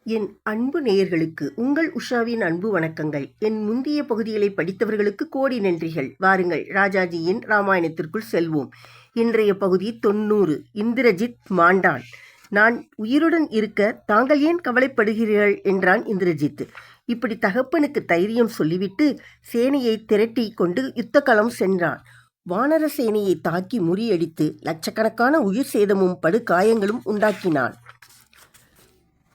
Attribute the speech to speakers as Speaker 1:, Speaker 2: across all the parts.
Speaker 1: என் அன்பு நேயர்களுக்கு உங்கள் உஷாவின் அன்பு வணக்கங்கள். என் முந்தைய பகுதிகளை படித்தவர்களுக்கு கோடி நன்றிகள். வாருங்கள் ராஜாஜியின் ராமாயணத்திற்குள் செல்வோம். இன்றைய பகுதி 90. இந்திரஜித் மாண்டான். நான் உயிருடன் இருக்க தாங்கள் ஏன் கவலைப்படுகிறீர்கள் என்றான் இந்திரஜித். இப்படி தகப்பனுக்கு தைரியம் சொல்லிவிட்டு சேனையை திரட்டி கொண்டு யுத்தக்களம் சென்றான். வானர சேனையை தாக்கி முறியடித்து லட்சக்கணக்கான உயிர் சேதமும் படுகாயங்களும் உண்டாக்கினான்.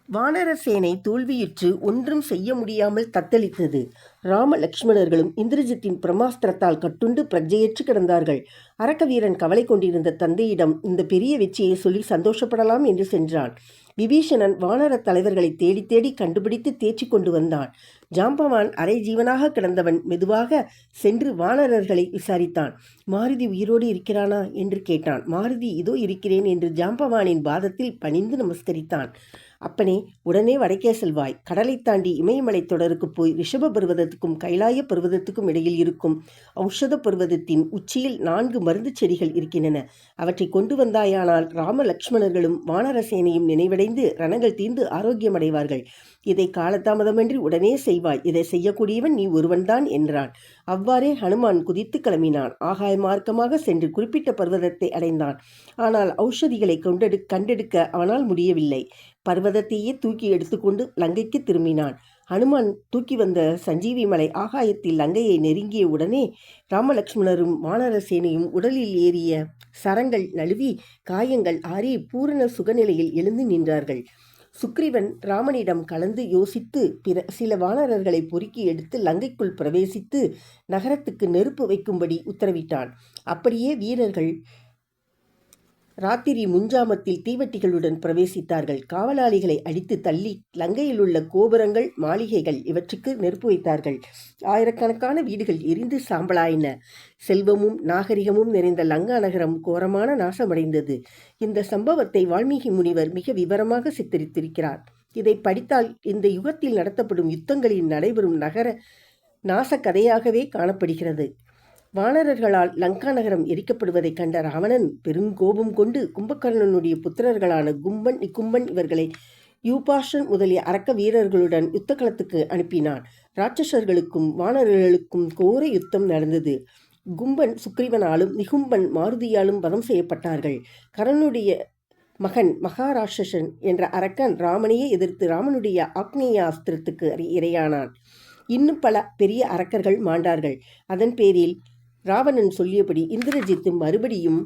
Speaker 1: வானர சேனை தோல்வியுற்று ஒன்றும் செய்ய முடியாமல் தத்தளித்தது. ராம லக்ஷ்மணர்களும் இந்திரஜித்தின் பிரமாஸ்திரத்தால் கட்டுண்டு பிரஜையற்று கிடந்தார்கள். அரக்க வீரன் கவலை கொண்டிருந்த தந்தையிடம் இந்த பெரிய வெற்றியை சொல்லி சந்தோஷப்படலாம் என்று சென்றான். விபீஷணன் வானர தலைவர்களை தேடி தேடி கண்டுபிடித்து தேய்ச்சி கொண்டு வந்தான். ஜாம்பவான் அரை ஜீவனாக கிடந்தவன் மெதுவாக சென்று வானரர்களை விசாரித்தான். மாருதி உயிரோடு இருக்கிறானா என்று கேட்டான். மாருதி இதோ இருக்கிறேன் என்று ஜாம்பவானின் பாதத்தில் பணிந்து நமஸ்கரித்தான். அப்பனே, உடனே வடக்கே செல்வாய். கடலை தாண்டி இமயமலை தொடருக்கு போய் ரிஷப பர்வதத்துக்கும் கைலாய பர்வதத்துக்கும் இடையில் இருக்கும் ஔஷத பர்வதத்தின் உச்சியில் 4 மருந்து செடிகள் இருக்கின்றன. அவற்றை கொண்டு வந்தாயானால் ராம லக்ஷ்மணர்களும் வானரசேனையும் நினைவடைந்து ரணங்கள் தீர்ந்து ஆரோக்கியமடைவார்கள். இதை காலதாமதமின்றி உடனே செய்வாய். இதை செய்யக்கூடியவன் நீ ஒருவன்தான் என்றான். அவ்வாறே ஹனுமான் குதித்து கிளம்பினான். ஆகாய மார்க்கமாக சென்று குறிப்பிட்ட பர்வதத்தை அடைந்தான். ஆனால் ஔஷதிகளை கண்டெடுக்க அவனால் முடியவில்லை. பர்வதத்தையே தூக்கி எடுத்துக்கொண்டு லங்கைக்கு திரும்பினான். ஹனுமான் தூக்கி வந்த சஞ்சீவி மலை ஆகாயத்தில் லங்கையை நெருங்கிய உடனே ராமலக்ஷ்மணரும் வானரசேனையும் உடலில் ஏறிய சரங்கள் நழுவி காயங்கள் ஆறி பூரண சுகநிலையில் எழுந்து நின்றார்கள். சுக்ரீவன் ராமனிடம் கலந்து யோசித்து சில வானரர்களை பொறுக்கி எடுத்து லங்கைக்குள் பிரவேசித்து நகரத்துக்கு நெருப்பு வைக்கும்படி உத்தரவிட்டான். அப்படியே வீரர்கள் ராத்திரி முன்ஜாமத்தில் தீவட்டிகளுடன் பிரவேசித்தார்கள். காவலாளிகளை அடித்து தள்ளி லங்கையில் உள்ள கோபுரங்கள், மாளிகைகள் இவற்றுக்கு நெருப்பு வைத்தார்கள். ஆயிரக்கணக்கான வீடுகள் எரிந்து சாம்பலாயின. செல்வமும் நாகரிகமும் நிறைந்த லங்கா நகரம் கோரமான நாசமடைந்தது. இந்த சம்பவத்தை வால்மீகி முனிவர் மிக விவரமாக சித்தரித்திருக்கிறார். இதை படித்தால் இந்த யுகத்தில் நடத்தப்படும் யுத்தங்களில் நடைபெறும் நகர நாச கதையாகவே காணப்படுகிறது. வானரர்களால் லங்கா நகரம் எரிக்கப்படுவதைக் கண்ட ராவணன் பெருங்கோபம் கொண்டு கும்பகர்ணனுடைய புத்திரர்களான கும்பன், நிகும்பன் இவர்களை யூபாஷன் முதலிய அரக்க வீரர்களுடன் யுத்தக்களத்துக்கு அனுப்பினான். ராட்சசர்களுக்கும் வானரர்களுக்கும் கோர யுத்தம் நடந்தது. கும்பன் சுக்ரீவனாலும் நிகும்பன் மாருதியாலும் வதம் செய்யப்பட்டார்கள். கரனுடைய மகன் மகாராட்சசன் என்ற அரக்கன் ராமனையே எதிர்த்து ராமனுடைய ஆக்னேயாஸ்திரத்துக்கு இரையானான். இன்னும் பல பெரிய அரக்கர்கள் மாண்டார்கள். அதன் பேரில் ராவணன் சொல்லியபடி இந்திரஜித்து மறுபடியும்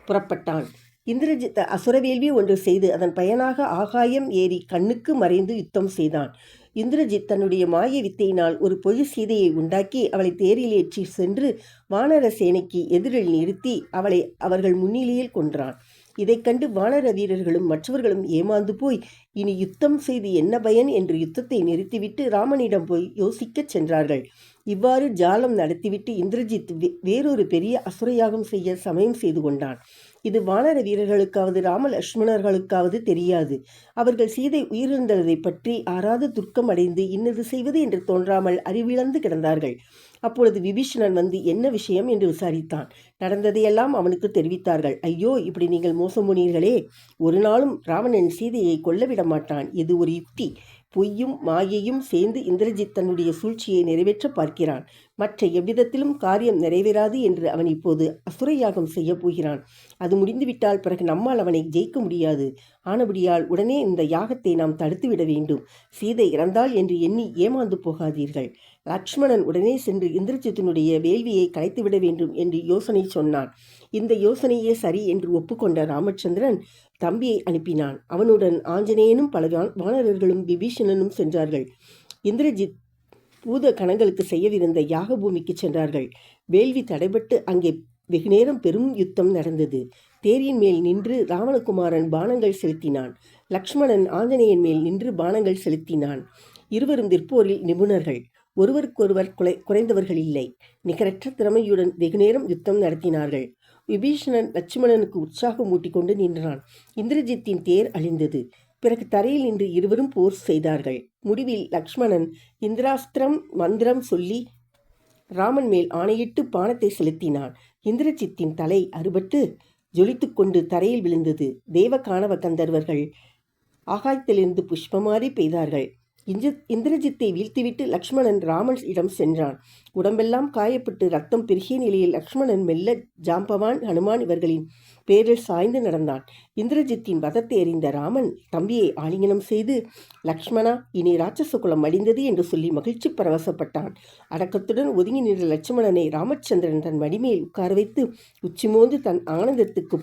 Speaker 1: புறப்பட்டான். இந்திரஜித் அசுரவேள்வி ஒன்று செய்து அதன் பயனாக ஆகாயம் ஏறி கண்ணுக்கு மறைந்து யுத்தம் செய்தான். இந்திரஜித் தன்னுடைய மாய வித்தையினால் ஒரு பொய் சீதையை உண்டாக்கி அவளை தேரில் ஏற்றி சென்று வானர சேனைக்கு எதிரில் நிறுத்தி அவளை அவர்கள் முன்னிலையில் கொன்றான். இதைக் கண்டு வானர வீரர்களும் மற்றவர்களும் ஏமாந்து போய் இனி யுத்தம் செய்து என்ன பயன் என்று யுத்தத்தை நிறுத்திவிட்டு ராமனிடம் போய் யோசிக்கச் சென்றார்கள். இவ்வாறு ஜாலம் நடத்திவிட்டு இந்திரஜித் வேறொரு பெரிய அசுரயாகம் செய்ய சமயம் செய்து கொண்டான். இது வானர வீரர்களுக்காவது ராம லட்சுமணர்களுக்காவது தெரியாது. அவர்கள் சீதை உயிரிழந்ததை பற்றி ஆறாது துர்க்கம் அடைந்து இன்னது செய்வது என்று தோன்றாமல் அறிவிழந்து கிடந்தார்கள். அப்பொழுது விபீஷணன் வந்து என்ன விஷயம் என்று விசாரித்தான். நடந்ததையெல்லாம் அவனுக்கு தெரிவித்தார்கள். ஐயோ, இப்படி நீங்கள் மோசம் போனீர்களே. ஒரு நாளும் ராவணன் சீதையை கொல்லவிட மாட்டான். இது ஒரு யுக்தி. பொய்யும் மாயையும் சேர்ந்து இந்திரஜித் தன்னுடைய சூழ்ச்சியை நிறைவேற்ற பார்க்கிறான். மற்ற எவ்விதத்திலும் காரியம் நிறைவேறாது என்று அவன் இப்போது அசுரயாகம் செய்ய போகிறான். அது முடிந்துவிட்டால் பிறகு நம்மால் அவனை ஜெயிக்க முடியாது. ஆனபடியால் உடனே இந்த யாகத்தை நாம் தடுத்துவிட வேண்டும். சீதை இறந்தாள் என்று எண்ணி ஏமாந்து போகாதீர்கள். லக்ஷ்மணன் உடனே சென்று இந்திரஜித்தினுடைய வேள்வியை கலைத்துவிட வேண்டும் என்று யோசனை சொன்னான். இந்த யோசனையே சரி என்று ஒப்புக்கொண்ட ராமச்சந்திரன் தம்பியை அனுப்பினான். அவனுடன் ஆஞ்சநேயனும் பல வானரர்களும் விபீஷணனும் சென்றார்கள். இந்திரஜித் பூத கணங்களுக்கு செய்யவிருந்த யாக பூமிக்கு சென்றார்கள். வேள்வி தடைபட்டு அங்கே வெகுநேரம் பெரும் யுத்தம் நடந்தது. தேரின் மேல் நின்று ராவணகுமாரன் பானங்கள் செலுத்தினான். லக்ஷ்மணன் ஆஞ்சநேயன் மேல் நின்று பானங்கள் செலுத்தினான். இருவரும் விற்போரில் நிபுணர்கள். ஒருவருக்கொருவர் குறைந்தவர்கள் இல்லை. நிகரற்ற திறமையுடன் வெகுநேரம் யுத்தம் நடத்தினார்கள். விபீஷணன் லட்சுமணனுக்கு உற்சாகம் ஊட்டிக்கொண்டு நின்றான். இந்திரஜித்தின் தேர் அழிந்தது. பிறகு தரையில் நின்று இருவரும் போர் செய்தார்கள். முடிவில் லக்ஷ்மணன் இந்திராஸ்திரம் மந்திரம் சொல்லி ராமன் மேல் ஆணையிட்டு பானத்தை செலுத்தினான். இந்திரஜித்தின் தலை அறுபட்டு ஜொலித்து கொண்டு தரையில் விழுந்தது. தேவ காணவ கந்தர்வர்கள் ஆகாயத்திலிருந்து புஷ்பமாரி பெய்தார்கள். இந்திரஜித்தை வீழ்த்திவிட்டு லக்ஷ்மணன் ராமன் இடம் சென்றான். உடம்பெல்லாம் காயப்பட்டு ரத்தம் பெருகிய நிலையில் லக்ஷ்மணன் மெல்ல ஜாம்பவான் ஹனுமான் இவர்களின் பேரில் சாய்ந்து நடந்தான். இந்திரஜித்தின் வதத்தை அறிந்த ராமன் தம்பியை ஆலிங்கனம் செய்து, லக்ஷ்மணா, இனி ராட்சச குலம் அடிந்தது என்று சொல்லி மகிழ்ச்சி பரவசப்பட்டான். அடக்கத்துடன் ஒதுங்கி நின்ற லட்சுமணனை ராமச்சந்திரன் தன் மடிமேல் உட்கார வைத்து உச்சிமோந்து தன் ஆனந்தத்துக்கு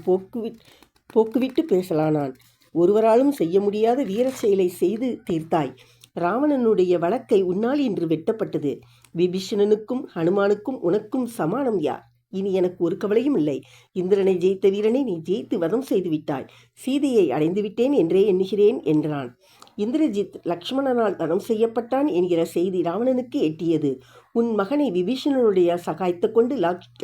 Speaker 1: போக்குவிட்டு பேசலானான். ஒருவராலும் செய்ய முடியாத வீர செயலை செய்து தீர்த்தாய். ராவணனுடைய வழக்கை உன்னால் இன்று வெட்டப்பட்டது. விபீஷணனுக்கும் ஹனுமானுக்கும் உனக்கும் சமானம் யார்? இனி எனக்கு ஒரு கவலையும் இல்லை. இந்திரனை ஜெயித்த வீரனை நீ ஜெயித்து வதம் செய்து விட்டாய். சீதையை அடைந்து விட்டேன் என்றே எண்ணுகிறேன் என்றான். இந்திரஜித் லக்ஷ்மணனால் வதம் செய்யப்பட்டான் என்கிற செய்தி ராவணனுக்கு எட்டியது. உன் மகனை விபீஷணனுடைய சகாயத்தை கொண்டு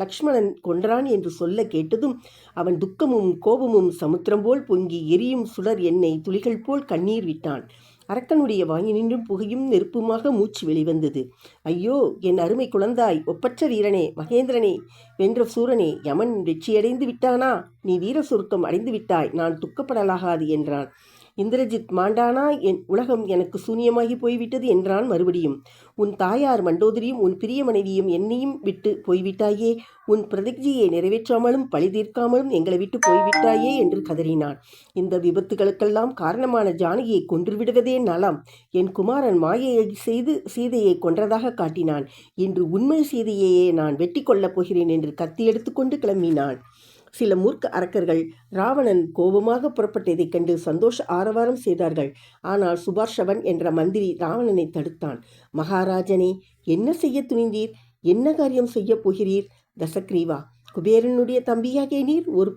Speaker 1: லக்ஷ்மணன் கொன்றான் என்று சொல்ல கேட்டதும் அவன் துக்கமும் கோபமும் சமுத்திரம் போல் பொங்கி எரியும் சுடர் எண்ணெய் துளிகள் போல் கண்ணீர் விட்டான். அரக்கனுடைய வாயினின்றும் புகையும் நெருப்புமாக மூச்சு வெளிவந்தது. ஐயோ, என் அருமை குழந்தாய், ஒப்பற்ற வீரனே, மகேந்திரனே, வென்ற சூரனே, யமன் வெற்றியடைந்து விட்டானா? நீ வீர சுருக்கம் அடைந்து விட்டாய். நான் துக்கப்படலாகாது என்றான். இந்திரஜித் மாண்டானா? என் உலகம் எனக்கு சூன்யமாகி போய்விட்டது என்றான் மறுபடியும். உன் தாயார் மண்டோதரியும் உன் பிரிய மனைவியும் என்னையும் விட்டு போய்விட்டாயே. உன் பிரதிஜையை நிறைவேற்றாமலும் பழி தீர்க்காமலும் எங்களை விட்டு போய்விட்டாயே என்று கதறினான். இந்த விபத்துகளுக்கெல்லாம் காரணமான ஜானகியை கொன்றுவிடுவதே நலம். என் குமாரன் மாயையை செய்து சீதையை கொன்றதாக காட்டினான். இன்று உண்மை சீதையையே நான் வெட்டி கொள்ளப் போகிறேன் என்று கத்தி எடுத்துக்கொண்டு கிளம்பினான். சில மூர்க்க அரக்கர்கள் ராவணன் கோபமாக புறப்பட்டதைக் கண்டு சந்தோஷ ஆரவாரம் செய்தார்கள். ஆனால் சுபார்ஷவன் என்ற மந்திரி ராவணனை தடுத்தான். மகாராஜனே, என்ன செய்ய துணிந்தீர்? என்ன காரியம் செய்ய போகிறீர்? தசக்ரீவா, குபேரனுடைய தம்பியாகிய நீர் ஒரு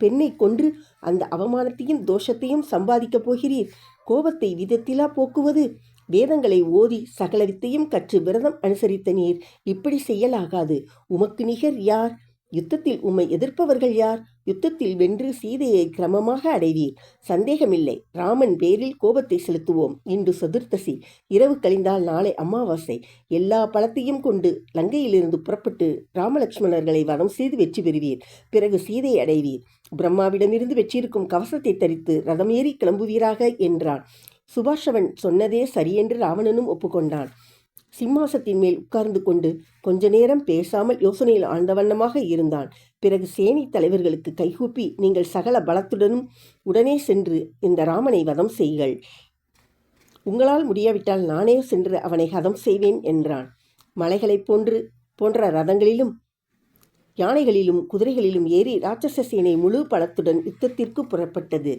Speaker 1: பெண்ணை கொன்று அந்த அவமானத்தையும் தோஷத்தையும் சம்பாதிக்கப் போகிறீர். கோபத்தை விதத்திலா போக்குவது? வேதங்களை ஓதி சகல வித்தையும் கற்று விரதம் அனுசரித்த நீர் இப்படி செய்யலாகாது. உமக்கு நிகர் யார்? யுத்தத்தில் உம்மை எதிர்ப்பவர்கள் யார்? யுத்தத்தில் வென்று சீதையை கிரமமாக அடைவீர். சந்தேகமில்லை. ராமன் பேரில் கோபத்தை செலுத்துவோம். இன்று சதுர்த்தசி, இரவு கழிந்தால் நாளை அமாவாசை. எல்லா பலத்தையும் கொண்டு லங்கையிலிருந்து புறப்பட்டு ராமலட்சுமணர்களை வதம் செய்து வெற்றி பெறுவீர். பிறகு சீதை அடைவீர். பிரம்மாவிடமிருந்து வெற்றியிருக்கும் கவசத்தை தரித்து ரதம் ஏறி கிளம்புவீராக என்றான். சுபாஷவன் சொன்னதே சரியென்று ராவணனும் ஒப்புக்கொண்டான். சிம்மாசத்தின் மேல் உட்கார்ந்து கொண்டு கொஞ்ச நேரம் பேசாமல் யோசனையில் ஆழ்ந்த வண்ணமாக இருந்தான். பிறகு சேனை தலைவர்களுக்கு கைகூப்பி, நீங்கள் சகல பலத்துடனும் உடனே சென்று இந்த ராமனை வதம் செய்யுங்கள். உங்களால் முடியாவிட்டால் நானே சென்று அவனை ஹதம் செய்வேன் என்றான். மலைகளைப் போன்ற ரதங்களிலும் யானைகளிலும் குதிரைகளிலும் ஏறி ராட்சச சேனை முழு பலத்துடன் யுத்தத்திற்கு புறப்பட்டது.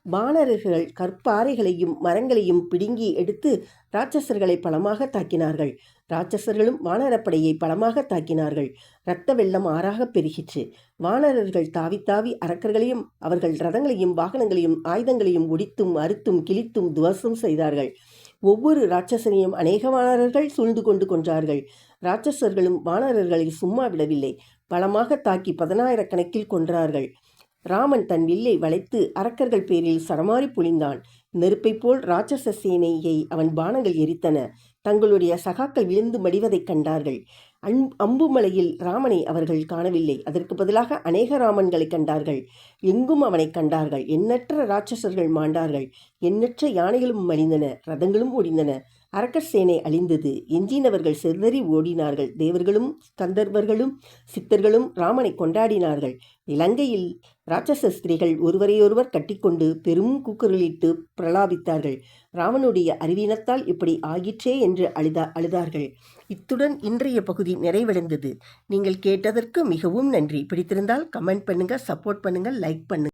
Speaker 1: வானரர்கள் கற்பாறைகளையும் மரங்களையும் பிடுங்கி எடுத்து ராட்சசர்களை பலமாக தாக்கினார்கள். ராட்சசர்களும் வானரப்படையை பலமாக தாக்கினார்கள். இரத்த வெள்ளம் ஆறாக பெருகிற்று. வானரர்கள் தாவி தாவி அரக்கர்களையும் அவர்கள் ரதங்களையும் வாகனங்களையும் ஆயுதங்களையும் ஒடித்தும் அறுத்தும் கிழித்தும் துவசம் செய்தார்கள். ஒவ்வொரு ராட்சசனையும் அநேக வானரர்கள் சூழ்ந்து கொண்டு கொன்றார்கள். ராட்சசர்களும் வானரர்களை சும்மா விடவில்லை. பலமாக தாக்கி 10,000 கணக்கில் கொன்றார்கள். ராமன் தன் வில்லை வளைத்து அரக்கர்கள் பேரில் சரமாரி பொழிந்தான். நெருப்பை போல் ராட்சச சேனையை அவன் பானங்கள் எரித்தன. தங்களுடைய சகாக்கள் விழுந்து மடிவதைக் கண்டார்கள். அம்புமலையில் ராமனை அவர்கள் காணவில்லை. அதற்கு பதிலாக அநேக ராமன்களை கண்டார்கள். எங்கும் அவனை கண்டார்கள். எண்ணற்ற ராட்சசர்கள் மாண்டார்கள். எண்ணற்ற யானைகளும் மடிந்தன, ரதங்களும் ஒடிந்தன. அரக்கர் சேனை அழிந்தது. எஞ்சினவர்கள் சிதறி ஓடினார்கள். தேவர்களும் கந்தர்வர்களும் சித்தர்களும் ராமனை கொண்டாடினார்கள். இலங்கையில் ராட்சச ஸ்திரீகள் ஒருவரையொருவர் கட்டிக்கொண்டு பெரும் கூக்குரலிட்டு பிரலாபித்தார்கள். ராமனுடைய அறிவீனத்தால் இப்படி ஆகிற்றே என்று அழுதார்கள். இத்துடன் இன்றைய பகுதி நிறைவடைந்தது. நீங்கள் கேட்டதற்கு மிகவும் நன்றி. பிடித்திருந்தால் கமெண்ட் பண்ணுங்க, சப்போர்ட் பண்ணுங்க, லைக் பண்ணுங்க.